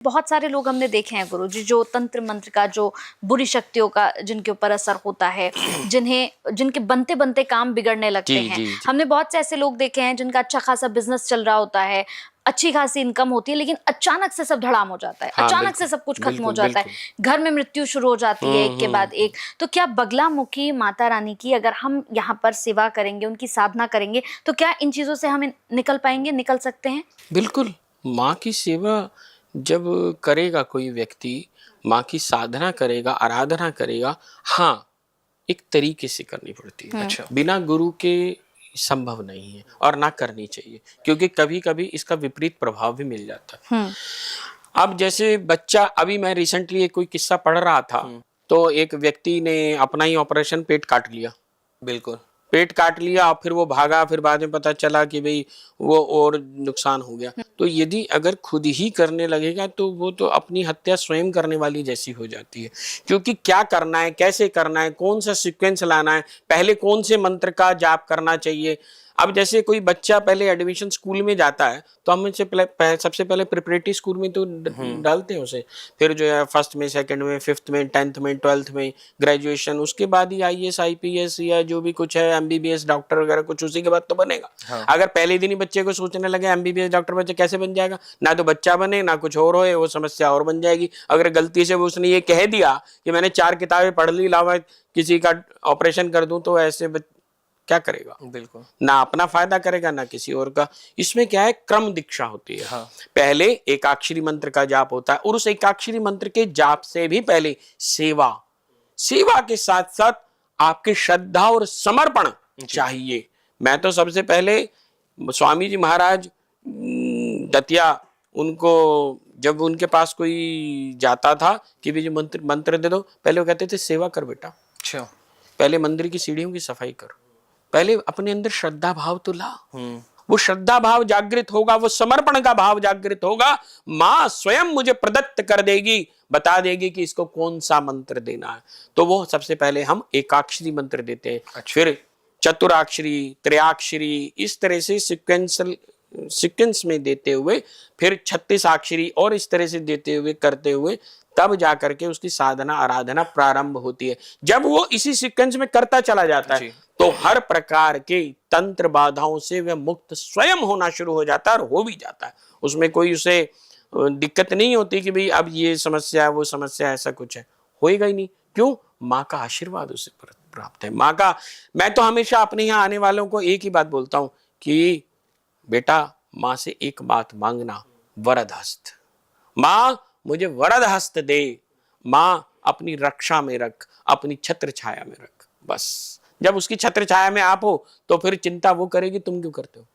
बहुत सारे लोग हमने देखे हैं गुरु जी, जो तंत्र मंत्र का, जो बुरी शक्तियों का जिनके ऊपर असर होता है, जिनके बनते बनते काम बिगड़ने लगते जी हैं। जी जी। हमने बहुत से ऐसे लोग देखे हैं जिनका अच्छा खासा बिजनेस चल रहा होता है, अच्छी खासी इनकम होती है, लेकिन अचानक से सब धड़ाम हो जाता है, हाँ अचानक से बिल्कुल सब कुछ खत्म हो बिल्कुल जाता है, बिल्कुल। घर में मृत्यु शुरू हो जाती है एक के बाद एक। तो क्या बगलामुखी माता रानी की अगर हम यहाँ पर सेवा करेंगे, उनकी साधना करेंगे, तो क्या इन चीजों से हम निकल पाएंगे, निकल सकते हैं? बिल्कुल, माँ की सेवा जब करेगा कोई व्यक्ति, माँ की साधना करेगा, आराधना करेगा, हाँ, एक तरीके से करनी पड़ती है। अच्छा, बिना गुरु के संभव नहीं है और ना करनी चाहिए, क्योंकि कभी-कभी इसका विपरीत प्रभाव भी मिल जाता है। अब जैसे बच्चा, अभी मैं रिसेंटली एक कोई किस्सा पढ़ रहा था, तो एक व्यक्ति ने अपना ही ऑपरेशन पेट काट लिया। बिल्कुल। पेट काट लिया और फिर वो भागा, फिर बाद में पता चला कि भाई वो और नुकसान हो गया। तो यदि अगर खुद ही करने लगेगा तो वो तो अपनी हत्या स्वयं करने वाली जैसी हो जाती है, क्योंकि क्या करना है, कैसे करना है, कौन सा सीक्वेंस लाना है, पहले कौन से मंत्र का जाप करना चाहिए। अब जैसे कोई बच्चा पहले एडमिशन स्कूल में जाता है तो हम सबसे पहले प्रिपरेटरी स्कूल में तो डालते हैं उसे, फिर जो है फर्स्ट में, सेकंड में, फिफ्थ में, 10th में, 12th में, ग्रेजुएशन, उसके बाद ही आईएएस आईपीएस या जो भी कुछ है, एमबीबीएस डॉक्टर वगैरह कुछ, उसी के बाद तो बनेगा। हाँ। अगर पहले दिन ही बच्चे को सोचने लगे एमबीबीएस डॉक्टर, बच्चा कैसे बन जाएगा? ना तो बच्चा बने, ना कुछ और होए, वो समस्या और बन जाएगी। अगर गलती से वो उसने ये कह दिया कि मैंने 4 किताबें पढ़ ली, लावा किसी का ऑपरेशन कर दूं, तो ऐसे क्या करेगा? बिल्कुल, ना अपना फायदा करेगा ना किसी और का। इसमें क्या है, क्रम दीक्षा होती है। हाँ। पहले एकाक्षरी मंत्र का जाप होता है, और उस एकाक्षरी मंत्र के जाप से भी पहले सेवा के साथ साथ आपकी श्रद्धा और समर्पण चाहिए। मैं तो सबसे पहले स्वामी जी महाराज दतिया, उनको जब उनके पास कोई जाता था कि भी मंत्र दे दो, पहले वो कहते थे सेवा कर बेटा। अच्छा, पहले मंदिर की सीढ़ियों की सफाई कर, पहले अपने अंदर श्रद्धा भाव तो ला। वो श्रद्धा भाव जागृत होगा, वो समर्पण का भाव जागृत होगा, मां स्वयं मुझे प्रदत्त कर देगी, बता देगी कि इसको कौन सा मंत्र देना है। तो वो सबसे पहले हम एकाक्षरी मंत्र देते हैं। अच्छा। फिर चतुराक्षरी, त्रयाक्षरी, इस तरह से सीक्वेंस में देते हुए, फिर 36 अक्षरी और इस तरह से देते हुए, करते हुए, तब जाकर के उसकी साधना आराधना प्रारंभ होती है। जब वो इसी सीक्वेंस में करता चला जाता है तो हर प्रकार के तंत्र बाधाओं से वह मुक्त स्वयं होना शुरू हो जाता है, और हो भी जाता है। उसमें कोई उसे दिक्कत नहीं होती कि भाई अब ये समस्या है, वो समस्या, ऐसा कुछ है, होएगा ही नहीं। क्यों? माँ का आशीर्वाद उसे प्राप्त है। माँ का, मैं तो हमेशा अपने यहाँ आने वालों को एक ही बात बोलता हूँ कि बेटा, माँ से एक बात मांगना, वरद हस्त। माँ मुझे वरद हस्त दे, माँ अपनी रक्षा में रख, अपनी छत्र छाया में रख। बस जब उसकी छत्र छाया में आप हो तो फिर चिंता वो करेगी, तुम क्यों करते हो?